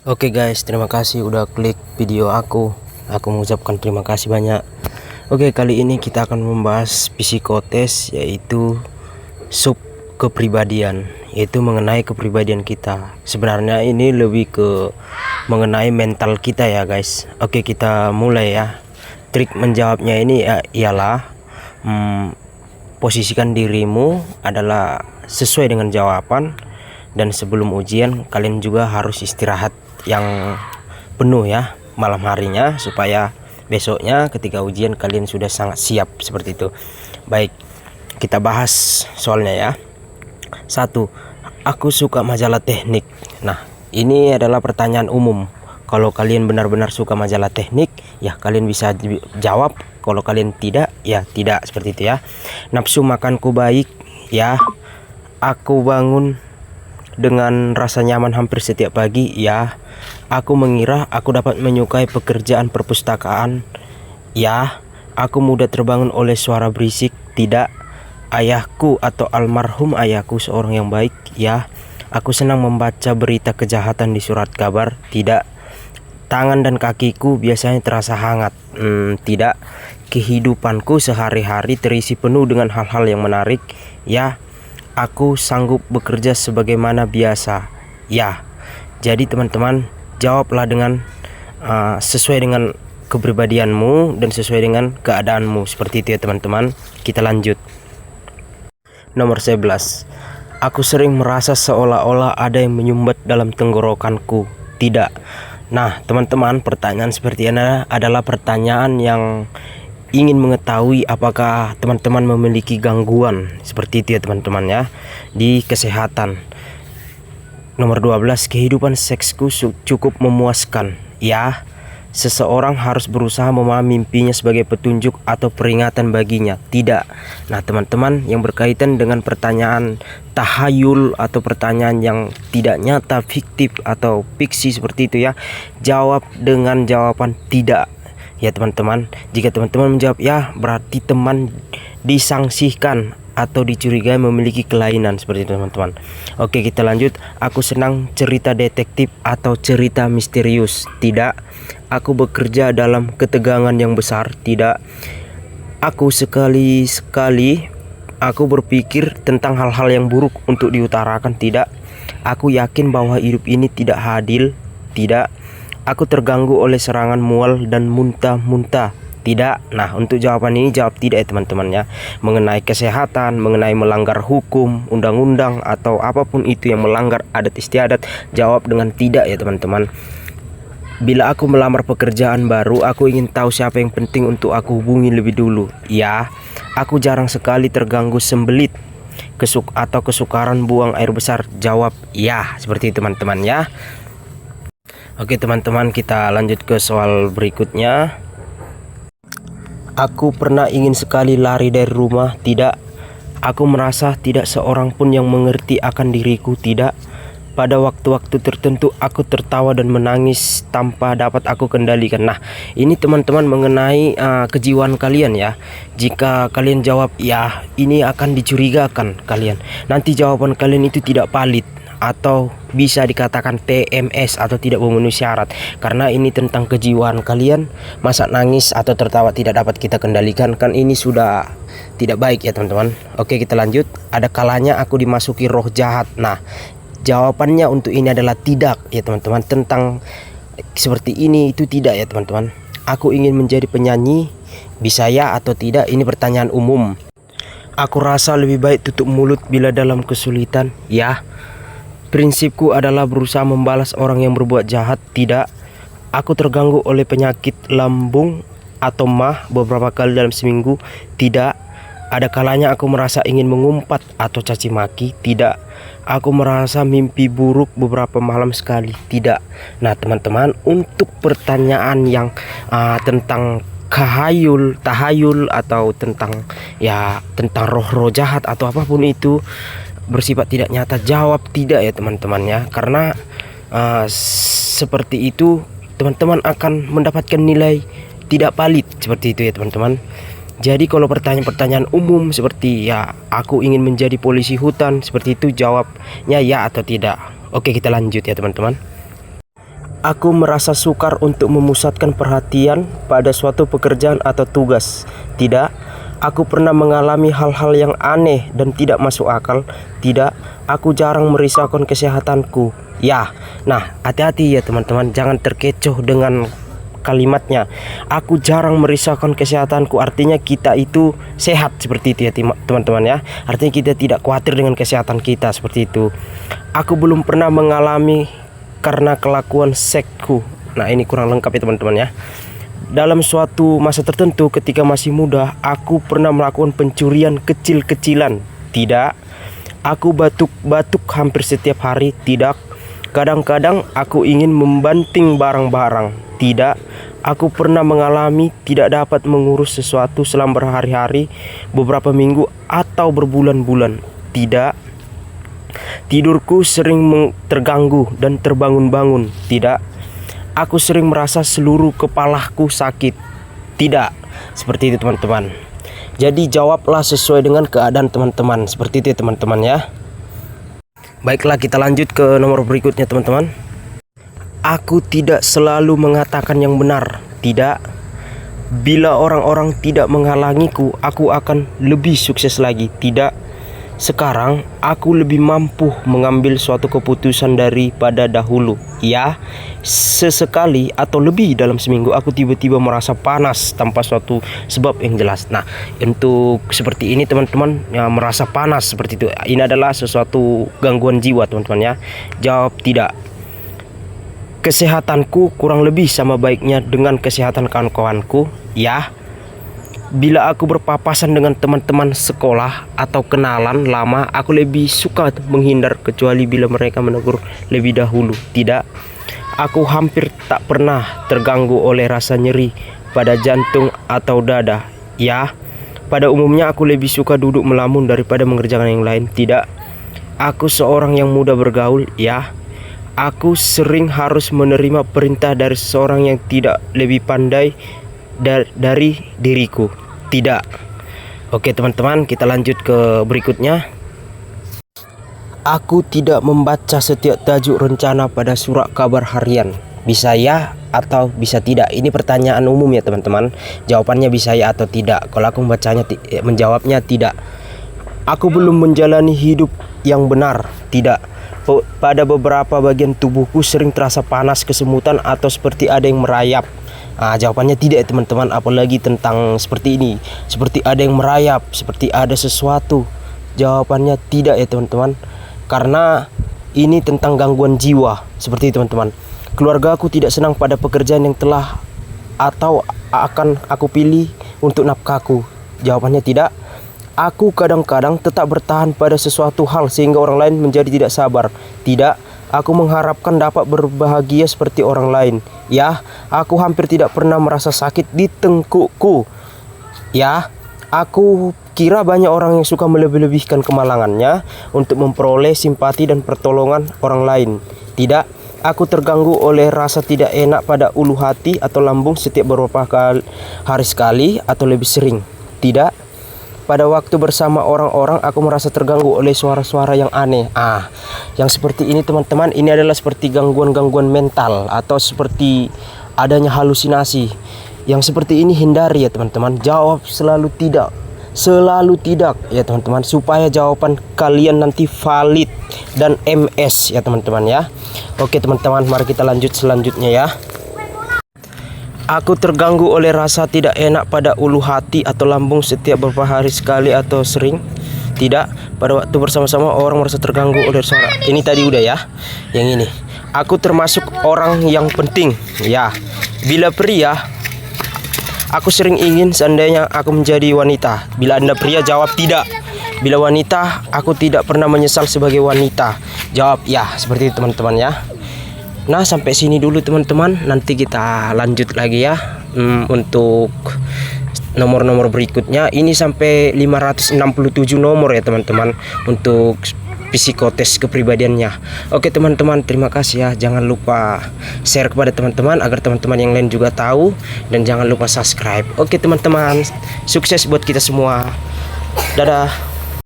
Oke guys, terima kasih udah klik video aku. Aku mengucapkan terima kasih banyak. Oke, kali ini kita akan membahas psikotes, yaitu sub kepribadian, yaitu mengenai kepribadian kita. Sebenarnya ini lebih ke mengenai mental kita ya guys. Oke, kita mulai ya. Trik menjawabnya ini ialah posisikan dirimu adalah sesuai dengan jawaban, dan sebelum ujian kalian juga harus istirahat yang penuh ya malam harinya, supaya besoknya ketika ujian kalian sudah sangat siap seperti itu. Baik, kita bahas soalnya ya. 1. Aku suka majalah teknik. Nah, ini adalah pertanyaan umum. Kalau kalian benar-benar suka majalah teknik, ya kalian bisa jawab. Kalau kalian tidak, ya tidak, seperti itu ya. Nafsu makanku baik, ya. Aku bangun dengan rasa nyaman hampir setiap pagi, ya. Aku mengira aku dapat menyukai pekerjaan perpustakaan, ya. Aku mudah terbangun oleh suara berisik, tidak. Ayahku atau almarhum ayahku seorang yang baik, ya. Aku senang membaca berita kejahatan di surat kabar, tidak. Tangan dan kakiku biasanya terasa hangat, tidak. Kehidupanku sehari-hari terisi penuh dengan hal-hal yang menarik, ya. Aku sanggup bekerja sebagaimana biasa, ya. Jadi teman-teman, jawablah dengan sesuai dengan kepribadianmu dan sesuai dengan keadaanmu, seperti itu ya teman-teman. Kita lanjut. Nomor 11. Aku sering merasa seolah-olah ada yang menyumbat dalam tenggorokanku, tidak. Nah teman-teman, pertanyaan seperti ini adalah pertanyaan yang ingin mengetahui apakah teman-teman memiliki gangguan seperti itu ya teman-teman ya, di kesehatan. Nomor 12. Kehidupan seksku cukup memuaskan, ya. Seseorang harus berusaha memahami mimpinya sebagai petunjuk atau peringatan baginya, tidak. Nah teman-teman, yang berkaitan dengan pertanyaan tahayul atau pertanyaan yang tidak nyata, fiktif atau fiksi seperti itu ya, jawab dengan jawaban tidak ya teman-teman. Jika teman-teman menjawab ya, berarti teman disangsikan atau dicurigai memiliki kelainan, seperti itu teman-teman. Oke, kita lanjut. Aku senang cerita detektif atau cerita misterius, tidak. Aku bekerja dalam ketegangan yang besar, tidak. Aku sekali-sekali aku berpikir tentang hal-hal yang buruk untuk diutarakan, tidak. Aku yakin bahwa hidup ini tidak adil, tidak. Aku terganggu oleh serangan mual dan muntah-muntah, tidak. Nah untuk jawaban ini jawab tidak ya teman-teman ya. Mengenai kesehatan, mengenai melanggar hukum, undang-undang atau apapun itu yang melanggar adat istiadat, jawab dengan tidak ya teman-teman. Bila aku melamar pekerjaan baru, aku ingin tahu siapa yang penting untuk aku hubungi lebih dulu, ya. Aku jarang sekali terganggu sembelit atau kesukaran buang air besar, jawab ya, seperti itu teman-teman ya. Oke teman-teman, kita lanjut ke soal berikutnya. Aku pernah ingin sekali lari dari rumah, tidak. Aku merasa tidak seorang pun yang mengerti akan diriku, tidak. Pada waktu-waktu tertentu aku tertawa dan menangis tanpa dapat aku kendalikan. Nah ini teman-teman mengenai kejiwaan kalian ya. Jika kalian jawab ya, ini akan dicurigakan kalian. Nanti jawaban kalian itu tidak valid atau bisa dikatakan TMS atau tidak memenuhi syarat, karena ini tentang kejiwaan kalian. Masa nangis atau tertawa tidak dapat kita kendalikan, kan ini sudah tidak baik ya teman-teman. Oke, kita lanjut. Ada kalanya aku dimasuki roh jahat. Nah jawabannya untuk ini adalah tidak ya teman-teman. Tentang seperti ini itu tidak ya teman-teman. Aku ingin menjadi penyanyi, bisa ya atau tidak, ini pertanyaan umum. Aku rasa lebih baik tutup mulut bila dalam kesulitan, ya. Prinsipku adalah berusaha membalas orang yang berbuat jahat, tidak. Aku terganggu oleh penyakit lambung atau mah beberapa kali dalam seminggu, tidak. Ada kalanya aku merasa ingin mengumpat atau caci maki, tidak. Aku merasa mimpi buruk beberapa malam sekali, tidak. Nah teman-teman, untuk pertanyaan yang tentang tahayul atau tentang roh-roh jahat atau apapun itu bersifat tidak nyata, jawab tidak ya teman-teman ya. Karena seperti itu teman-teman akan mendapatkan nilai tidak valid, seperti itu ya teman-teman. Jadi kalau pertanyaan-pertanyaan umum seperti ya aku ingin menjadi polisi hutan, seperti itu jawabnya ya atau tidak. Oke, kita lanjut ya teman-teman. Aku merasa sukar untuk memusatkan perhatian pada suatu pekerjaan atau tugas. Tidak, aku pernah mengalami hal-hal yang aneh dan tidak masuk akal. Tidak, aku jarang merisaukan kesehatanku. Ya, nah hati-hati ya teman-teman, jangan terkecoh dengan kalimatnya. Aku jarang merisaukan kesehatanku, artinya kita itu sehat seperti itu ya teman-teman ya. Artinya kita tidak khawatir dengan kesehatan kita seperti itu. Aku belum pernah mengalami karena kelakuan seksku. Nah ini kurang lengkap ya teman-teman ya. Dalam suatu masa tertentu ketika masih muda, aku pernah melakukan pencurian kecil-kecilan. Tidak. Aku batuk-batuk hampir setiap hari. Tidak. Kadang-kadang aku ingin membanting barang-barang. Tidak. Aku pernah mengalami tidak dapat mengurus sesuatu selama berhari-hari, beberapa minggu atau berbulan-bulan. Tidak. Tidurku sering terganggu dan terbangun-bangun. Tidak. Aku sering merasa seluruh kepalaku sakit. Tidak. Seperti itu teman-teman. Jadi jawablah sesuai dengan keadaan teman-teman. Seperti itu ya teman-teman ya. Baiklah, kita lanjut ke nomor berikutnya teman-teman. Aku tidak selalu mengatakan yang benar. Tidak. Bila orang-orang tidak menghalangiku, aku akan lebih sukses lagi. Tidak. Sekarang aku lebih mampu mengambil suatu keputusan daripada dahulu. Ya, sesekali atau lebih dalam seminggu aku tiba-tiba merasa panas tanpa suatu sebab yang jelas. Nah, untuk seperti ini teman-teman, ya, merasa panas seperti itu, ini adalah sesuatu gangguan jiwa teman-teman ya. Jawab tidak. Kesehatanku kurang lebih sama baiknya dengan kesehatan kawan-kawanku. Ya. Bila aku berpapasan dengan teman-teman sekolah atau kenalan lama, aku lebih suka menghindar kecuali bila mereka menegur lebih dahulu. Tidak, aku hampir tak pernah terganggu oleh rasa nyeri pada jantung atau dada. Ya, pada umumnya aku lebih suka duduk melamun daripada mengerjakan yang lain. Tidak, aku seorang yang mudah bergaul. Ya, aku sering harus menerima perintah dari seseorang yang tidak lebih pandai dari diriku. Tidak. Oke teman-teman, kita lanjut ke berikutnya. Aku tidak membaca setiap tajuk rencana pada surat kabar harian. Bisa ya atau bisa tidak? Ini pertanyaan umum ya teman-teman. Jawabannya bisa ya atau tidak. Kalau aku menjawabnya tidak. Aku belum menjalani hidup yang benar. Tidak. Pada beberapa bagian tubuhku sering terasa panas, kesemutan atau seperti ada yang merayap. Nah, jawabannya tidak ya teman-teman, apalagi tentang seperti ini, seperti ada yang merayap, seperti ada sesuatu. Jawabannya tidak ya teman-teman, karena ini tentang gangguan jiwa. Seperti itu teman-teman. Keluarga aku tidak senang pada pekerjaan yang telah atau akan aku pilih untuk nafkahku. Jawabannya tidak. Aku kadang-kadang tetap bertahan pada sesuatu hal sehingga orang lain menjadi tidak sabar. Tidak. Aku mengharapkan dapat berbahagia seperti orang lain. Ya, aku hampir tidak pernah merasa sakit di tengkukku. Ya, aku kira banyak orang yang suka melebih-lebihkan kemalangannya untuk memperoleh simpati dan pertolongan orang lain. Tidak, aku terganggu oleh rasa tidak enak pada ulu hati atau lambung setiap beberapa hari sekali atau lebih sering. Tidak. Pada waktu bersama orang-orang aku merasa terganggu oleh suara-suara yang aneh. Yang seperti ini teman-teman, ini adalah seperti gangguan-gangguan mental atau seperti adanya halusinasi. Yang seperti ini hindari ya teman-teman. Jawab selalu tidak. Selalu tidak ya teman-teman, supaya jawaban kalian nanti valid dan MS ya teman-teman ya. Oke teman-teman, mari kita lanjut selanjutnya ya. Aku terganggu oleh rasa tidak enak pada ulu hati atau lambung setiap beberapa hari sekali atau sering. Tidak. Pada waktu bersama-sama orang merasa terganggu oleh suara. Ini tadi udah ya. Yang ini. Aku termasuk orang yang penting. Ya. Bila pria, aku sering ingin seandainya aku menjadi wanita. Bila Anda pria, jawab tidak. Bila wanita, aku tidak pernah menyesal sebagai wanita. Jawab ya. Seperti itu teman-teman ya. Nah, sampai sini dulu teman-teman. Nanti kita lanjut lagi ya untuk nomor-nomor berikutnya. Ini sampai 567 nomor ya teman-teman untuk psikotes kepribadiannya. Oke teman-teman, terima kasih ya. Jangan lupa share kepada teman-teman agar teman-teman yang lain juga tahu, dan jangan lupa subscribe. Oke teman-teman, sukses buat kita semua. Dadah.